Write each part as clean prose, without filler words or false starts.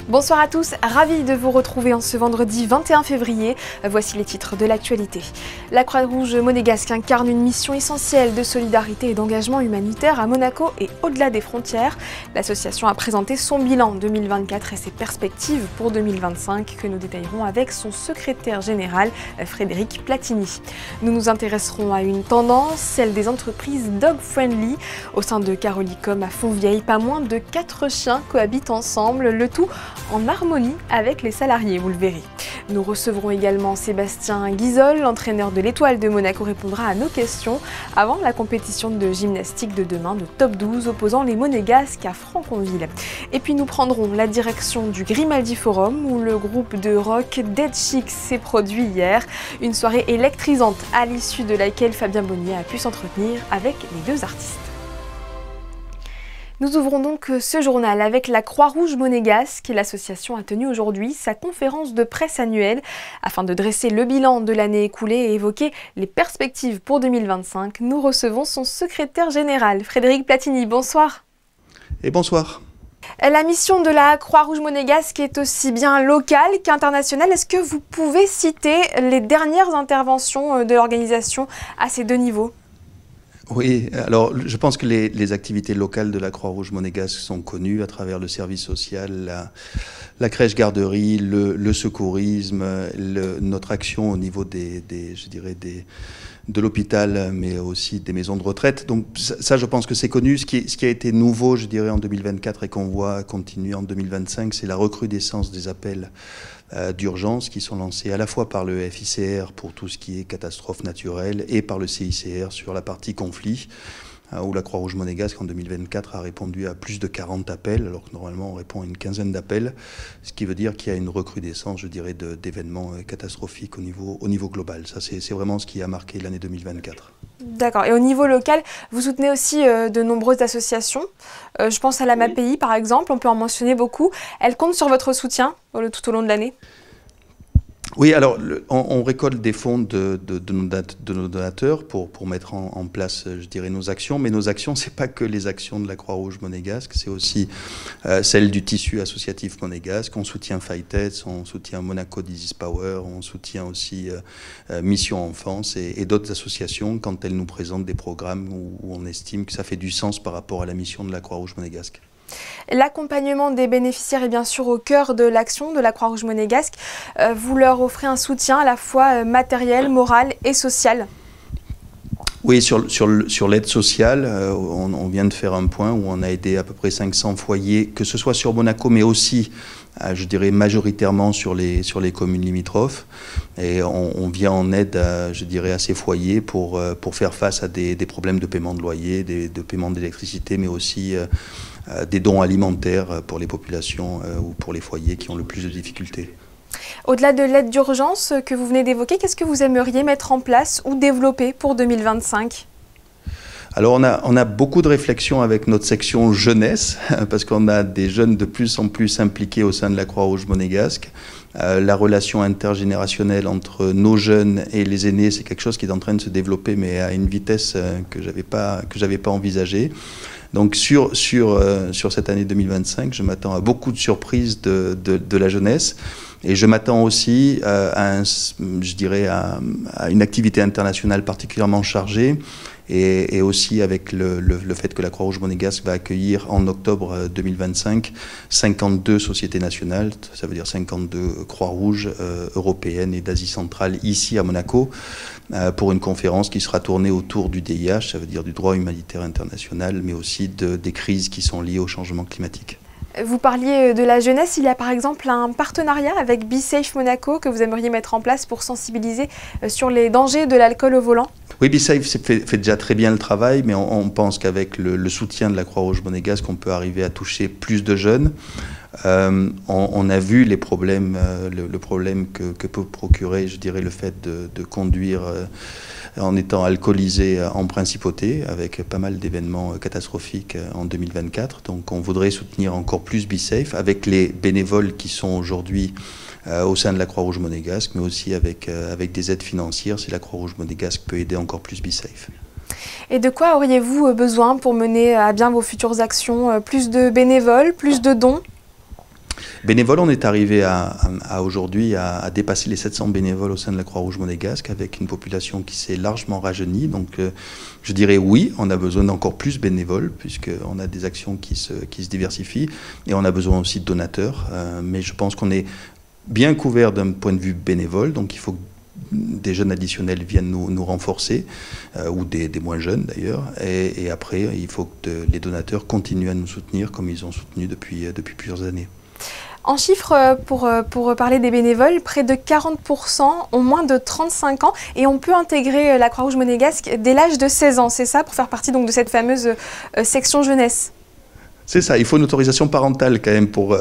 Bonsoir à tous, ravi de vous retrouver en ce vendredi 21 février. Voici les titres de l'actualité. La Croix-Rouge monégasque incarne une mission essentielle de solidarité et d'engagement humanitaire à Monaco et au-delà des frontières. L'association a présenté son bilan 2024 et ses perspectives pour 2025 que nous détaillerons avec son secrétaire général Frédéric Platini. Nous nous intéresserons à une tendance, celle des entreprises dog-friendly. Au sein de Carolicom à Fontvieille, pas moins de 4 chiens cohabitent ensemble, le tout en harmonie avec les salariés, vous le verrez. Nous recevrons également Sébastien Guizol, l'entraîneur de l'Étoile de Monaco, répondra à nos questions avant la compétition de gymnastique de demain de top 12 opposant les Monégasques à Franconville. Et puis nous prendrons la direction du Grimaldi Forum où le groupe de rock Dead Chic s'est produit hier. Une soirée électrisante à l'issue de laquelle Fabien Bonnier a pu s'entretenir avec les deux artistes. Nous ouvrons donc ce journal avec la Croix-Rouge monégasque. L'association a tenu aujourd'hui sa conférence de presse annuelle afin de dresser le bilan de l'année écoulée et évoquer les perspectives pour 2025. Nous recevons son secrétaire général, Frédéric Platini. Bonsoir. Et bonsoir. La mission de la Croix-Rouge monégasque est aussi bien locale qu'internationale. Est-ce que vous pouvez citer les dernières interventions de l'organisation à ces deux niveaux ? Oui, alors je pense que les activités locales de la Croix-Rouge monégasque sont connues à travers le service social, la crèche-garderie, le secourisme, notre action au niveau de l'hôpital, mais aussi des maisons de retraite. Donc ça, je pense que c'est connu. Ce qui a été nouveau, je dirais, en 2024 et qu'on voit continuer en 2025, c'est la recrudescence des appels d'urgence qui sont lancés à la fois par le FICR pour tout ce qui est catastrophe naturelle et par le CICR sur la partie conflit, où la Croix-Rouge monégasque en 2024 a répondu à plus de 40 appels, alors que normalement on répond à une quinzaine d'appels, ce qui veut dire qu'il y a une recrudescence, je dirais, d'événements catastrophiques au niveau global. Ça, c'est vraiment ce qui a marqué l'année 2024. D'accord. Et au niveau local, vous soutenez aussi de nombreuses associations. Je pense à la MAPI, par exemple, on peut en mentionner beaucoup. Elle compte sur votre soutien tout au long de l'année ? Oui, alors on récolte des fonds de nos donateurs pour mettre en place, je dirais, nos actions. Mais nos actions, c'est pas que les actions de la Croix-Rouge monégasque, c'est aussi celles du tissu associatif monégasque. On soutient Fightets, on soutient Monaco Disease Power, on soutient aussi Mission Enfance et d'autres associations quand elles nous présentent des programmes où on estime que ça fait du sens par rapport à la mission de la Croix-Rouge monégasque. L'accompagnement des bénéficiaires est bien sûr au cœur de l'action de la Croix-Rouge monégasque. Vous leur offrez un soutien à la fois matériel, moral et social. Oui, sur l'aide sociale, on vient de faire un point où on a aidé à peu près 500 foyers, que ce soit sur Monaco, mais aussi, je dirais, majoritairement sur les communes limitrophes. Et on vient en aide, je dirais, à ces foyers pour faire face à des problèmes de paiement de loyer, de paiement d'électricité, mais aussi des dons alimentaires pour les populations ou pour les foyers qui ont le plus de difficultés. Au-delà de l'aide d'urgence que vous venez d'évoquer, qu'est-ce que vous aimeriez mettre en place ou développer pour 2025 ? Alors on a beaucoup de réflexions avec notre section jeunesse, parce qu'on a des jeunes de plus en plus impliqués au sein de la Croix-Rouge monégasque. La relation intergénérationnelle entre nos jeunes et les aînés, c'est quelque chose qui est en train de se développer, mais à une vitesse que j'avais pas envisagée. Donc sur cette année 2025, je m'attends à beaucoup de surprises de la jeunesse. Et je m'attends aussi à une activité internationale particulièrement chargée et aussi avec le fait que la Croix-Rouge monégasque va accueillir en octobre 2025 52 sociétés nationales, ça veut dire 52 Croix-Rouges européennes et d'Asie centrale ici à Monaco pour une conférence qui sera tournée autour du DIH, ça veut dire du droit humanitaire international, mais aussi des crises qui sont liées au changement climatique. Vous parliez de la jeunesse, il y a par exemple un partenariat avec Be Safe Monaco que vous aimeriez mettre en place pour sensibiliser sur les dangers de l'alcool au volant. Oui, Be Safe fait déjà très bien le travail, mais on pense qu'avec le soutien de la Croix-Rouge monégasque, on peut arriver à toucher plus de jeunes. On a vu les problèmes, le problème que peut procurer, je dirais, le fait de conduire en étant alcoolisé en principauté, avec pas mal d'événements catastrophiques en 2024. Donc on voudrait soutenir encore plus Be Safe, avec les bénévoles qui sont aujourd'hui au sein de la Croix-Rouge monégasque, mais aussi avec des aides financières, si la Croix-Rouge monégasque peut aider encore plus Be Safe. Et de quoi auriez-vous besoin pour mener à bien vos futures actions ? Plus de bénévoles, plus de dons ? Bénévoles, on est arrivé aujourd'hui à dépasser les 700 bénévoles au sein de la Croix-Rouge monégasque avec une population qui s'est largement rajeunie. Donc je dirais oui, on a besoin d'encore plus de bénévoles puisqu'on a des actions qui se diversifient et on a besoin aussi de donateurs. Mais je pense qu'on est bien couvert d'un point de vue bénévole, donc il faut que des jeunes additionnels viennent nous renforcer, ou des moins jeunes d'ailleurs, et après il faut que les donateurs continuent à nous soutenir comme ils ont soutenu depuis plusieurs années. En chiffres, pour parler des bénévoles, près de 40% ont moins de 35 ans et on peut intégrer la Croix-Rouge monégasque dès l'âge de 16 ans, c'est ça, pour faire partie donc de cette fameuse section jeunesse? C'est ça, il faut une autorisation parentale quand même pour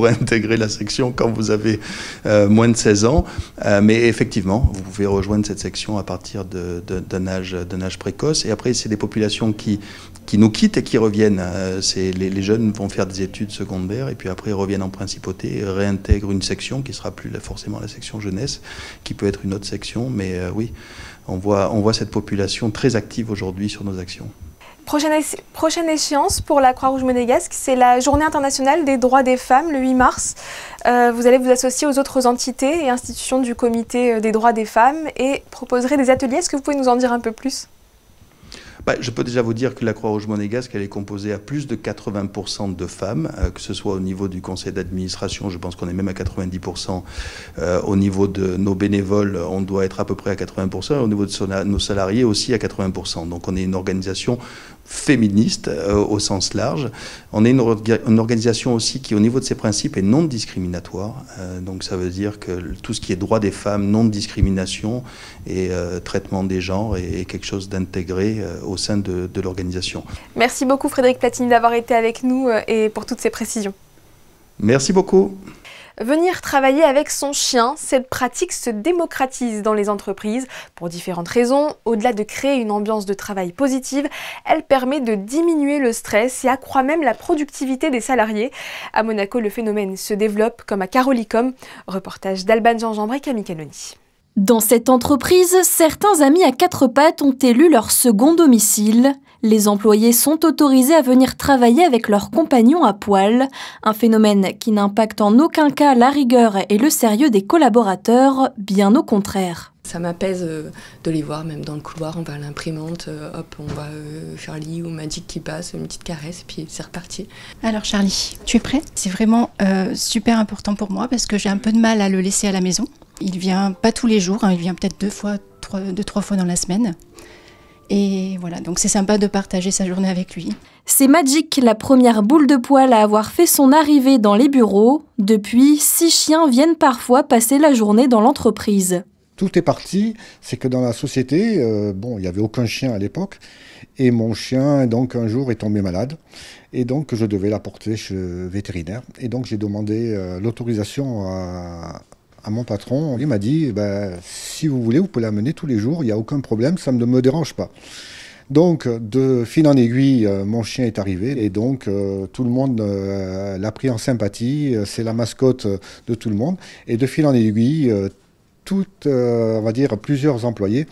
intégrer la section quand vous avez moins de 16 ans. Mais effectivement, vous pouvez rejoindre cette section à partir d'un âge précoce. Et après, c'est des populations qui nous quittent et qui reviennent. Les jeunes vont faire des études secondaires et puis après ils reviennent en principauté et réintègrent une section qui ne sera plus forcément la section jeunesse, qui peut être une autre section. Mais oui, on voit cette population très active aujourd'hui sur nos actions. Prochaine échéance pour la Croix-Rouge monégasque, c'est la Journée internationale des droits des femmes, le 8 mars. Vous allez vous associer aux autres entités et institutions du Comité des droits des femmes et proposerez des ateliers. Est-ce que vous pouvez nous en dire un peu plus ? Je peux déjà vous dire que la Croix-Rouge monégasque, elle est composée à plus de 80% de femmes, que ce soit au niveau du conseil d'administration, je pense qu'on est même à 90%. Au niveau de nos bénévoles, on doit être à peu près à 80%, et au niveau de nos salariés aussi à 80%. Donc on est une organisation féministe au sens large. On est une organisation aussi qui, au niveau de ses principes, est non discriminatoire. Donc ça veut dire que tout ce qui est droit des femmes, non discrimination et traitement des genres est quelque chose d'intégré au sein de l'organisation. Merci beaucoup Frédéric Platini d'avoir été avec nous et pour toutes ces précisions. Merci beaucoup. Venir travailler avec son chien, cette pratique se démocratise dans les entreprises pour différentes raisons. Au-delà de créer une ambiance de travail positive, elle permet de diminuer le stress et accroît même la productivité des salariés. À Monaco, le phénomène se développe comme à Carolicom. Reportage d'Alban Jean-Jean et Camille Caloni. Dans cette entreprise, certains amis à quatre pattes ont élu leur second domicile. Les employés sont autorisés à venir travailler avec leurs compagnons à poil, un phénomène qui n'impacte en aucun cas la rigueur et le sérieux des collaborateurs, bien au contraire. Ça m'apaise de les voir, même dans le couloir, on va à l'imprimante, hop, on va Charlie ou Magic qui passe, une petite caresse, et puis c'est reparti. Alors Charlie, tu es prêt? C'est vraiment super important pour moi parce que j'ai un peu de mal à le laisser à la maison. Il vient pas tous les jours, il vient peut-être deux, trois fois dans la semaine. Et voilà, donc c'est sympa de partager sa journée avec lui. C'est Magic, la première boule de poil à avoir fait son arrivée dans les bureaux. Depuis, 6 chiens viennent parfois passer la journée dans l'entreprise. Tout est parti, c'est que dans la société, il n'y avait aucun chien à l'époque. Et mon chien, donc, un jour, est tombé malade. Et donc, je devais l'apporter chez le vétérinaire. Et donc, j'ai demandé l'autorisation à mon patron. Il m'a dit, si vous voulez, vous pouvez l'amener tous les jours, il n'y a aucun problème, ça ne me dérange pas. Donc, de fil en aiguille, mon chien est arrivé et donc tout le monde l'a pris en sympathie. C'est la mascotte de tout le monde. Et de fil en aiguille, on va dire, plusieurs employés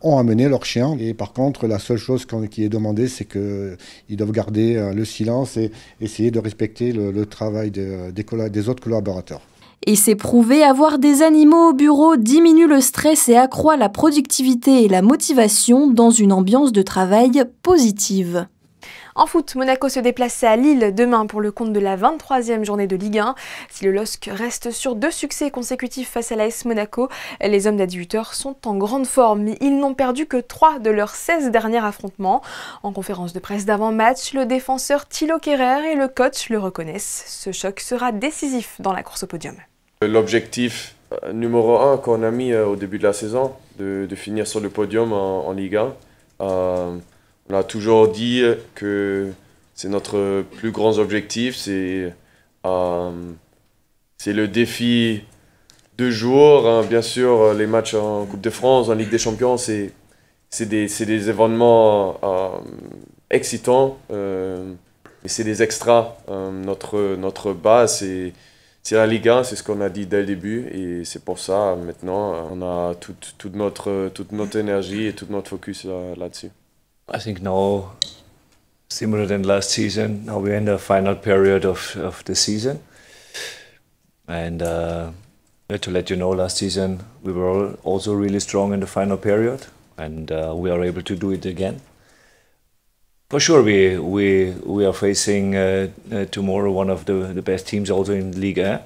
ont amené leur chien. Et par contre, la seule chose qui est demandée, c'est qu'ils doivent garder le silence et essayer de respecter le travail des autres collaborateurs. Et c'est prouvé, avoir des animaux au bureau diminue le stress et accroît la productivité et la motivation dans une ambiance de travail positive. En foot, Monaco se déplace à Lille demain pour le compte de la 23e journée de Ligue 1. Si le LOSC reste sur 2 succès consécutifs face à l'AS Monaco, les hommes d'Adjuteur sont en grande forme, mais ils n'ont perdu que 3 de leurs 16 derniers affrontements. En conférence de presse d'avant-match, le défenseur Thilo Kehrer et le coach le reconnaissent. Ce choc sera décisif dans la course au podium. L'objectif numéro 1 qu'on a mis au début de la saison, de finir sur le podium en Ligue 1, on a toujours dit que c'est notre plus grand objectif, c'est le défi de jour. Hein. Bien sûr, les matchs en Coupe de France, en Ligue des Champions, c'est des événements excitants, mais c'est des extras. Notre base, c'est la Ligue 1, c'est ce qu'on a dit dès le début, et c'est pour ça, maintenant, on a toute notre énergie et tout notre focus là-dessus. I think now, similar than last season, now we're in the final period of the season. And to let you know, last season we were also really strong in the final period, and we are able to do it again. For sure, we are facing tomorrow one of the best teams also in Ligue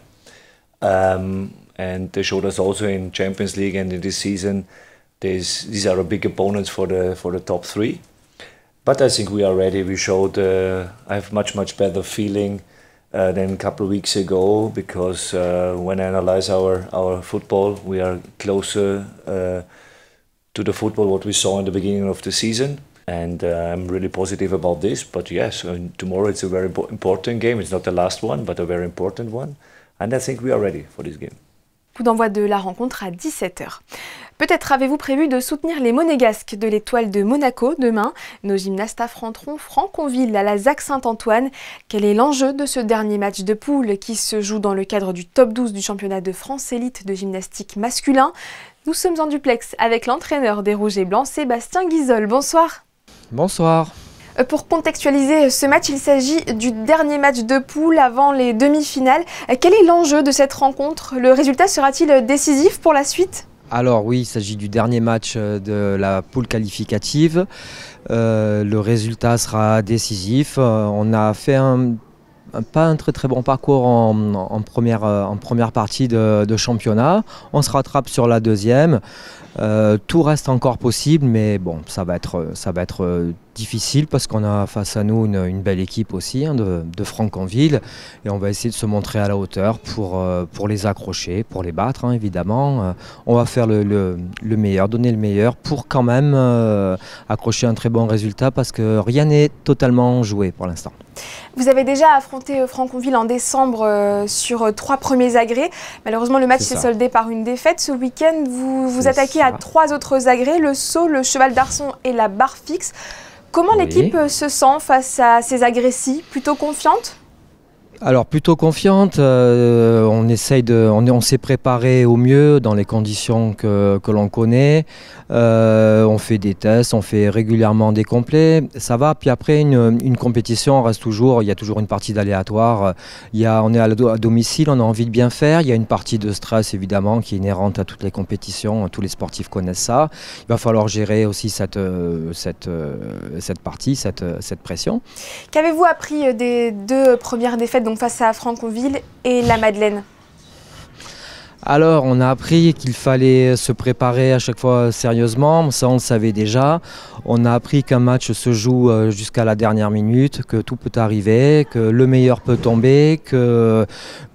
1. And they showed us also in Champions League and in this season, these are a big opponents for the top three. But I think we are ready. We showed I have much better feeling than a couple of weeks ago, because when I analyze our football, we are closer to the football what we saw in the beginning of the season. And I'm really positive about this. But yes, tomorrow it's a very important game. It's not the last one, but a very important one. And I think we are ready for this game. Coup d'envoi de la rencontre à 17 h. Peut-être avez-vous prévu de soutenir les Monégasques de l'Étoile de Monaco demain. Nos gymnastes affronteront Franconville à la ZAC Saint-Antoine. Quel est l'enjeu de ce dernier match de poule qui se joue dans le cadre du top 12 du championnat de France élite de gymnastique masculin? Nous sommes en duplex avec l'entraîneur des Rouges et Blancs, Sébastien Guizol. Bonsoir. Bonsoir. Pour contextualiser ce match, il s'agit du dernier match de poule avant les demi-finales. Quel est l'enjeu de cette rencontre? Le résultat sera-t-il décisif pour la suite? Alors oui, il s'agit du dernier match de la poule qualificative. Le résultat sera décisif. On a fait pas un très bon parcours en première partie de championnat. On se rattrape sur la deuxième. Tout reste encore possible, mais bon, ça va être difficile parce qu'on a face à nous une belle équipe aussi de Franconville, et on va essayer de se montrer à la hauteur pour les accrocher, pour les battre évidemment. On va faire le meilleur, donner le meilleur pour quand même accrocher un très bon résultat, parce que rien n'est totalement joué pour l'instant. Vous avez déjà affronté Franconville en décembre sur 3 premiers agrès. Malheureusement, le match s'est soldé par une défaite. Ce week-end, vous attaquez à 3 autres agrès, le saut, le cheval d'arçon et la barre fixe. Comment l'équipe se sent face à ces agrès-ci? Plutôt confiante? Alors plutôt confiante, on s'est préparé au mieux dans les conditions que l'on connaît. On fait des tests, on fait régulièrement des complets, ça va. Puis après une compétition reste toujours, il y a toujours une partie d'aléatoire. On est à domicile, on a envie de bien faire. Il y a une partie de stress évidemment qui est inhérente à toutes les compétitions, tous les sportifs connaissent ça. Il va falloir gérer aussi cette partie, cette pression. Qu'avez-vous appris des 2 premières défaites, donc face à Franconville et la Madeleine? Alors, on a appris qu'il fallait se préparer à chaque fois sérieusement, ça on le savait déjà. On a appris qu'un match se joue jusqu'à la dernière minute, que tout peut arriver, que le meilleur peut tomber, que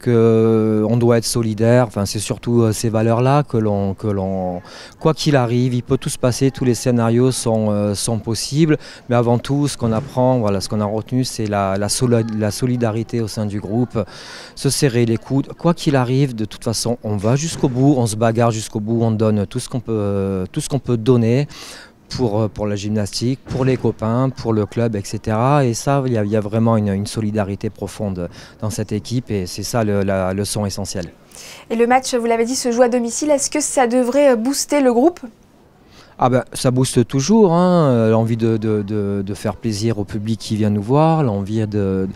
on doit être solidaire. Enfin, c'est surtout ces valeurs-là que l'on, quoi qu'il arrive, il peut tout se passer, tous les scénarios sont possibles. Mais avant tout, ce qu'on apprend, voilà, ce qu'on a retenu, c'est la solidarité au sein du groupe, se serrer les coudes. Quoi qu'il arrive, de toute façon, on va jusqu'au bout, on se bagarre jusqu'au bout, on donne tout ce qu'on peut donner pour la gymnastique, pour les copains, pour le club, etc. Et ça, il y a vraiment une solidarité profonde dans cette équipe, et c'est ça la leçon essentielle. Et le match, vous l'avez dit, se joue à domicile. Est-ce que ça devrait booster le groupe? Ah ben, ça booste toujours, l'envie de faire plaisir au public qui vient nous voir, l'envie de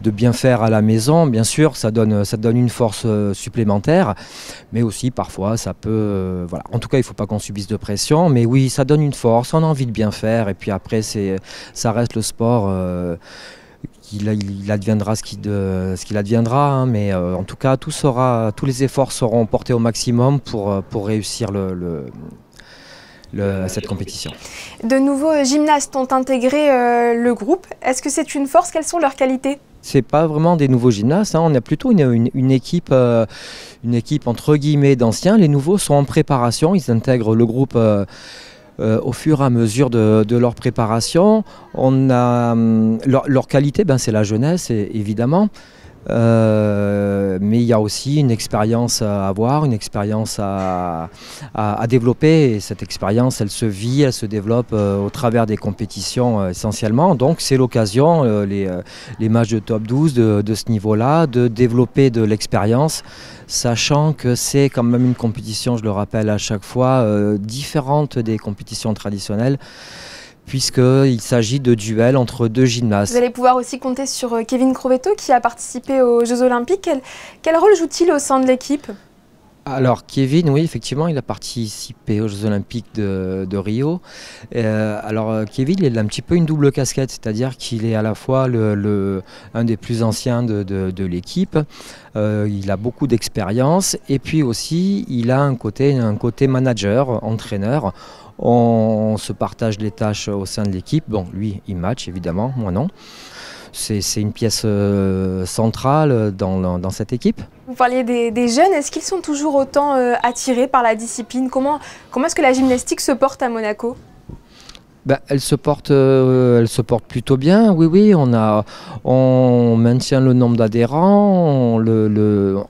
bien faire à la maison. Bien sûr, ça donne une force supplémentaire, mais aussi parfois ça peut... voilà. En tout cas, il ne faut pas qu'on subisse de pression, mais oui, ça donne une force, on a envie de bien faire, et puis après, ça reste le sport. Il adviendra ce qu'il adviendra, mais en tout cas, tous les efforts seront portés au maximum pour réussir cette compétition. De nouveaux gymnastes ont intégré le groupe. Est-ce que c'est une force? Quelles sont leurs qualités? C'est pas vraiment des nouveaux gymnastes, on a plutôt une équipe entre guillemets d'anciens. Les nouveaux sont en préparation, ils intègrent le groupe au fur et à mesure de leur préparation. On a leur qualité, c'est la jeunesse évidemment. Mais il y a aussi une expérience à avoir, une expérience à développer, et cette expérience elle se vit, elle se développe au travers des compétitions essentiellement. Donc c'est l'occasion, les matchs de top 12 de ce niveau-là, de développer de l'expérience, sachant que c'est quand même une compétition, je le rappelle à chaque fois, différente des compétitions traditionnelles, puisqu'il s'agit de duels entre deux gymnastes. Vous allez pouvoir aussi compter sur Kevin Crovetto qui a participé aux Jeux Olympiques. Quel rôle joue-t-il au sein de l'équipe ? Alors Kevin, oui, effectivement, il a participé aux Jeux Olympiques de Rio. Kevin, il a un petit peu une double casquette, c'est-à-dire qu'il est à la fois un des plus anciens de l'équipe. Il a beaucoup d'expérience et puis aussi il a un côté manager, entraîneur. On se partage les tâches au sein de l'équipe. Bon, lui, il match évidemment, moi non. C'est une pièce centrale dans cette équipe. Vous parliez des jeunes, est-ce qu'ils sont toujours autant attirés par la discipline ? Comment est-ce que la gymnastique se porte à Monaco ? Elle se porte plutôt bien, oui, on maintient le nombre d'adhérents,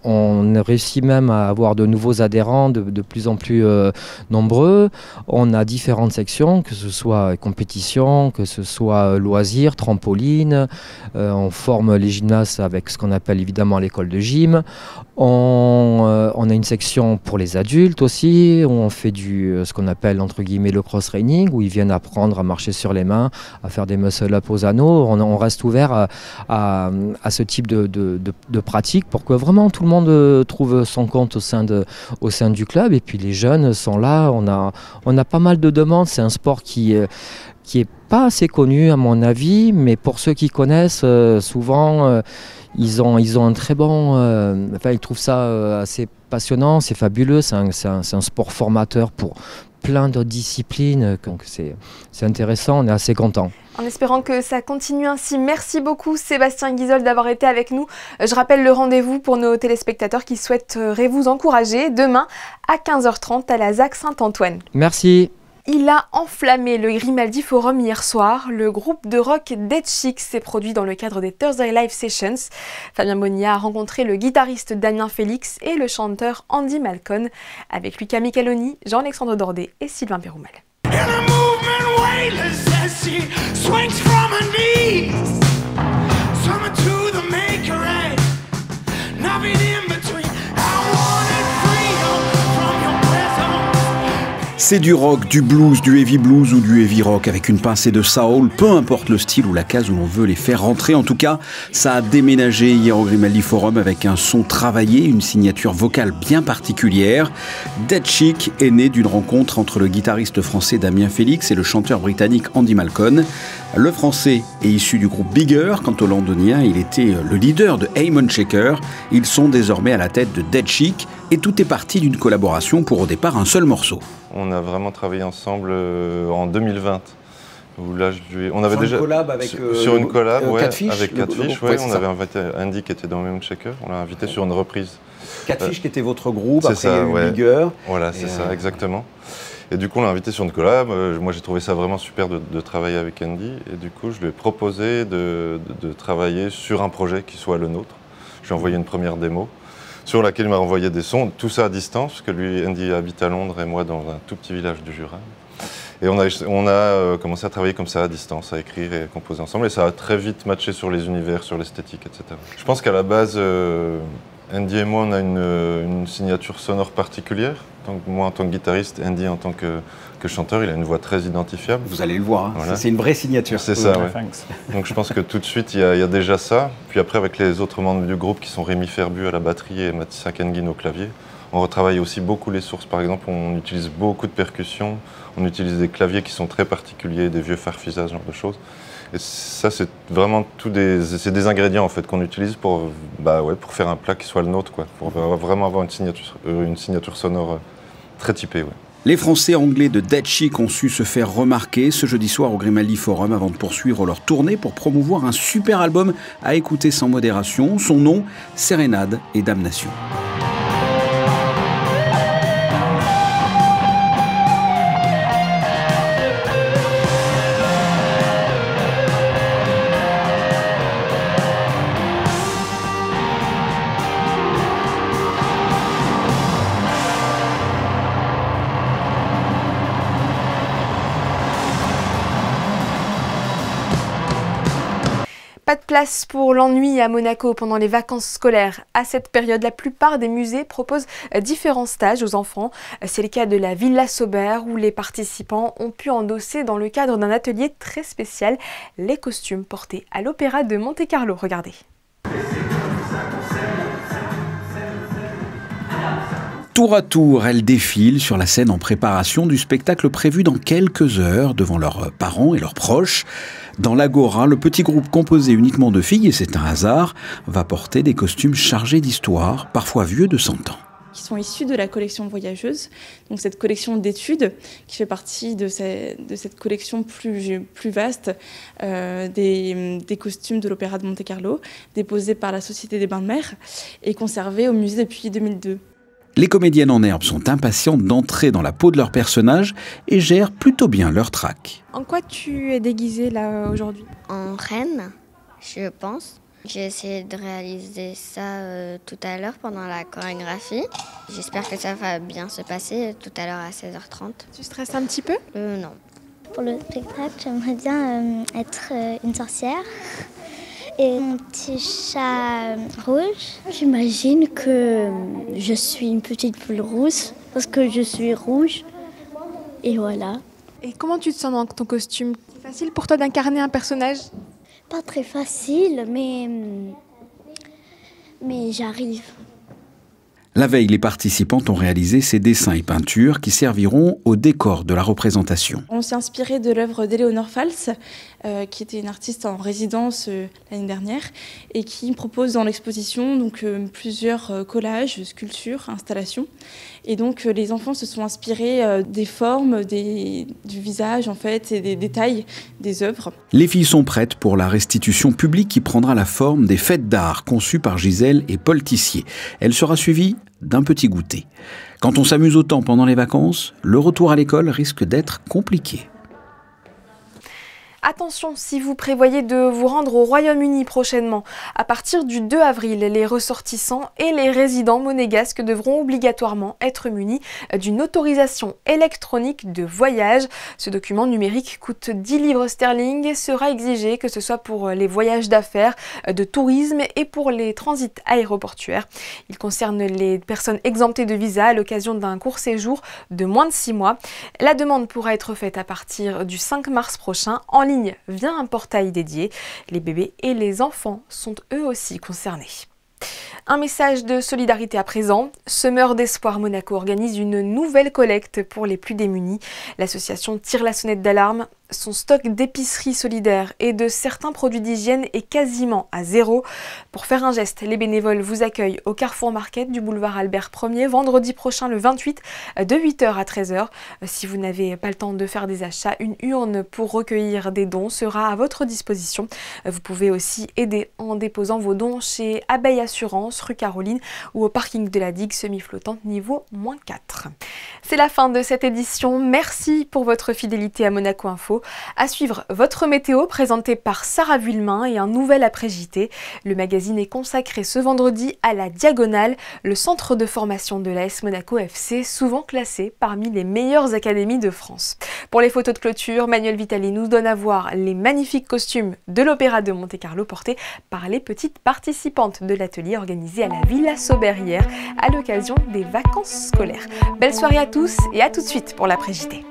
on réussit même à avoir de nouveaux adhérents de plus en plus nombreux. On a différentes sections, que ce soit compétition, que ce soit loisirs, trampoline, on forme les gymnastes avec ce qu'on appelle évidemment l'école de gym. On a une section pour les adultes aussi, où on fait ce qu'on appelle entre guillemets le cross-training, où ils viennent apprendre à marcher sur les mains, à faire des muscle-up aux anneaux. On reste ouvert à ce type de pratique pour que vraiment tout le monde trouve son compte au sein du club. Et puis les jeunes sont là, on a pas mal de demandes. C'est un sport qui est pas assez connu à mon avis, mais pour ceux qui connaissent, souvent ils ont un très bon... ils trouvent ça assez passionnant, c'est fabuleux, c'est un sport formateur pour plein d'autres disciplines, donc c'est intéressant, on est assez content. En espérant que ça continue ainsi, merci beaucoup Sébastien Guizold d'avoir été avec nous. Je rappelle le rendez-vous pour nos téléspectateurs qui souhaiteraient vous encourager demain à 15h30 à la ZAC Saint-Antoine. Merci. Il a enflammé le Grimaldi Forum hier soir. Le groupe de rock Dead Chic s'est produit dans le cadre des Thursday Live Sessions. Fabien Bonilla a rencontré le guitariste Damien Félix et le chanteur Andy Malcon. Avec lui Camille Caloni, Jean-Alexandre Dordet et Sylvain Péroumal. C'est du rock, du blues, du heavy blues ou du heavy rock avec une pincée de soul, peu importe le style ou la case où l'on veut les faire rentrer. En tout cas, ça a déménagé hier au Grimaldi Forum avec un son travaillé, une signature vocale bien particulière. Dead Chic est né d'une rencontre entre le guitariste français Damien Félix et le chanteur britannique Andy Malcon. Le français est issu du groupe Bigger, quant au londonien, il était le leader de Amon Shaker. Ils sont désormais à la tête de Dead Chic et tout est parti d'une collaboration pour au départ un seul morceau. On a vraiment travaillé ensemble en 2020. Où là, on avait sur une collab ouais, Catfish, avec Catfish, ouais, on avait invité Andy qui était dans Amon Shaker, on l'a invité sur une reprise. Catfish qui était votre groupe, après ça, il y a eu ouais. Bigger. Voilà, c'est ça, exactement. Et du coup, on l'a invité sur une collab. Moi, j'ai trouvé ça vraiment super de travailler avec Andy. Et du coup, je lui ai proposé de travailler sur un projet qui soit le nôtre. Je lui ai envoyé une première démo sur laquelle il m'a envoyé des sons, tout ça à distance, parce que lui, Andy habite à Londres et moi dans un tout petit village du Jura. Et on a commencé à travailler comme ça à distance, à écrire et à composer ensemble. Et ça a très vite matché sur les univers, sur l'esthétique, etc. Je pense qu'à la base, Andy et moi, on a une signature sonore particulière. Donc, moi, en tant que guitariste, Andy en tant que chanteur, il a une voix très identifiable. Vous allez le voir, hein. Voilà. C'est une vraie signature. C'est ça, ouais. Donc je pense que tout de suite, il y a déjà ça. Puis après, avec les autres membres du groupe qui sont Rémi Ferbu à la batterie et Mathis Sakenguin au clavier, on retravaille aussi beaucoup les sources. Par exemple, on utilise beaucoup de percussions, on utilise des claviers qui sont très particuliers, des vieux Farfisa, ce genre de choses. Et ça, c'est vraiment c'est des ingrédients en fait qu'on utilise pour faire un plat qui soit le nôtre, quoi, pour vraiment avoir une signature sonore très typée. Ouais. Les Français anglais de Dead Chic ont su se faire remarquer ce jeudi soir au Grimaldi Forum avant de poursuivre leur tournée pour promouvoir un super album à écouter sans modération. Son nom, Sérénade et Damnation. Pas de place pour l'ennui à Monaco pendant les vacances scolaires. À cette période, la plupart des musées proposent différents stages aux enfants. C'est le cas de la Villa Sauber où les participants ont pu endosser dans le cadre d'un atelier très spécial les costumes portés à l'Opéra de Monte-Carlo. Regardez. Tour à tour, elles défilent sur la scène en préparation du spectacle prévu dans quelques heures devant leurs parents et leurs proches. Dans l'Agora, le petit groupe composé uniquement de filles, et c'est un hasard, va porter des costumes chargés d'histoire, parfois vieux de 100 ans. Qui sont issus de la collection Voyageuse, donc cette collection d'études qui fait partie de cette collection plus vaste des costumes de l'Opéra de Monte-Carlo, déposés par la Société des Bains de Mer et conservés au musée depuis 2002. Les comédiennes en herbe sont impatientes d'entrer dans la peau de leur personnage et gèrent plutôt bien leur trac. En quoi tu es déguisée là aujourd'hui? En reine, je pense. J'ai essayé de réaliser ça tout à l'heure pendant la chorégraphie. J'espère que ça va bien se passer tout à l'heure à 16h30. Tu stresses un petit peu? Non. Pour le spectacle, j'aimerais bien être une sorcière. Et mon petit chat rouge. J'imagine que je suis une petite poule rousse parce que je suis rouge. Et voilà. Et comment tu te sens dans ton costume? C'est facile pour toi d'incarner un personnage? Pas très facile, mais j'arrive. La veille, les participantes ont réalisé ces dessins et peintures qui serviront au décor de la représentation. On s'est inspiré de l'œuvre d'Éléonore Fals, qui était une artiste en résidence l'année dernière et qui propose dans l'exposition donc plusieurs collages, sculptures, installations. Et donc les enfants se sont inspirés des formes, du visage en fait et des détails des œuvres. Les filles sont prêtes pour la restitution publique qui prendra la forme des fêtes d'art conçues par Gisèle et Paul Tissier. Elle sera suivie d'un petit goûter. Quand on s'amuse autant pendant les vacances, le retour à l'école risque d'être compliqué. Attention, si vous prévoyez de vous rendre au Royaume-Uni prochainement, à partir du 2 avril, les ressortissants et les résidents monégasques devront obligatoirement être munis d'une autorisation électronique de voyage. Ce document numérique coûte 10 livres sterling et sera exigé que ce soit pour les voyages d'affaires, de tourisme et pour les transits aéroportuaires. Il concerne les personnes exemptées de visa à l'occasion d'un court séjour de moins de 6 mois. La demande pourra être faite à partir du 5 mars prochain en ligne via un portail dédié. Les bébés et les enfants sont eux aussi concernés. Un message de solidarité à présent. Semeurs d'Espoir Monaco organise une nouvelle collecte pour les plus démunis. L'association tire la sonnette d'alarme. Son stock d'épicerie solidaire et de certains produits d'hygiène est quasiment à zéro. Pour faire un geste, les bénévoles vous accueillent au Carrefour Market du boulevard Albert Ier vendredi prochain le 28 de 8h à 13h. Si vous n'avez pas le temps de faire des achats, une urne pour recueillir des dons sera à votre disposition. Vous pouvez aussi aider en déposant vos dons chez Abeille Assurance, rue Caroline ou au parking de la digue semi-flottante niveau -4. C'est la fin de cette édition. Merci pour votre fidélité à Monaco Info. À suivre votre météo présentée par Sarah Vuillemin et un nouvel après-JT. Le magazine est consacré ce vendredi à la Diagonale, le centre de formation de l'AS Monaco FC, souvent classé parmi les meilleures académies de France. Pour les photos de clôture, Manuel Vitali nous donne à voir les magnifiques costumes de l'Opéra de Monte-Carlo portés par les petites participantes de l'atelier organisé à la Villa Sauber hier à l'occasion des vacances scolaires. Belle soirée à tous et à tout de suite pour l'après-JT.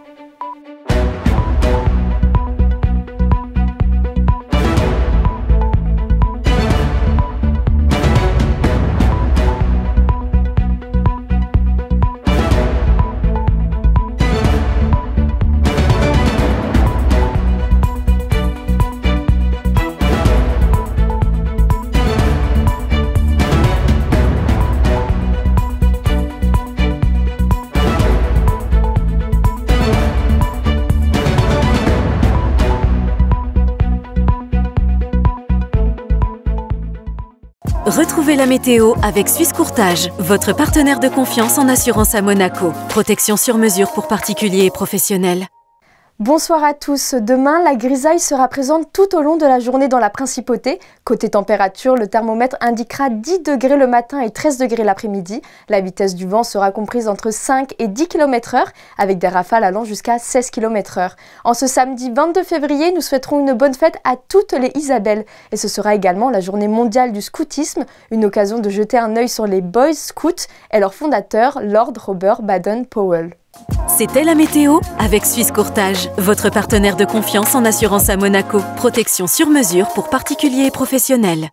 Retrouvez la météo avec Suisse Courtage, votre partenaire de confiance en assurance à Monaco. Protection sur mesure pour particuliers et professionnels. Bonsoir à tous. Demain, la grisaille sera présente tout au long de la journée dans la Principauté. Côté température, le thermomètre indiquera 10 degrés le matin et 13 degrés l'après-midi. La vitesse du vent sera comprise entre 5 et 10 km/h, avec des rafales allant jusqu'à 16 km/h. En ce samedi 22 février, nous souhaiterons une bonne fête à toutes les Isabelles. Et ce sera également la journée mondiale du scoutisme, une occasion de jeter un œil sur les Boys Scouts et leur fondateur, Lord Robert Baden-Powell. C'était la météo avec Suisse Courtage, votre partenaire de confiance en assurance à Monaco. Protection sur mesure pour particuliers et professionnels.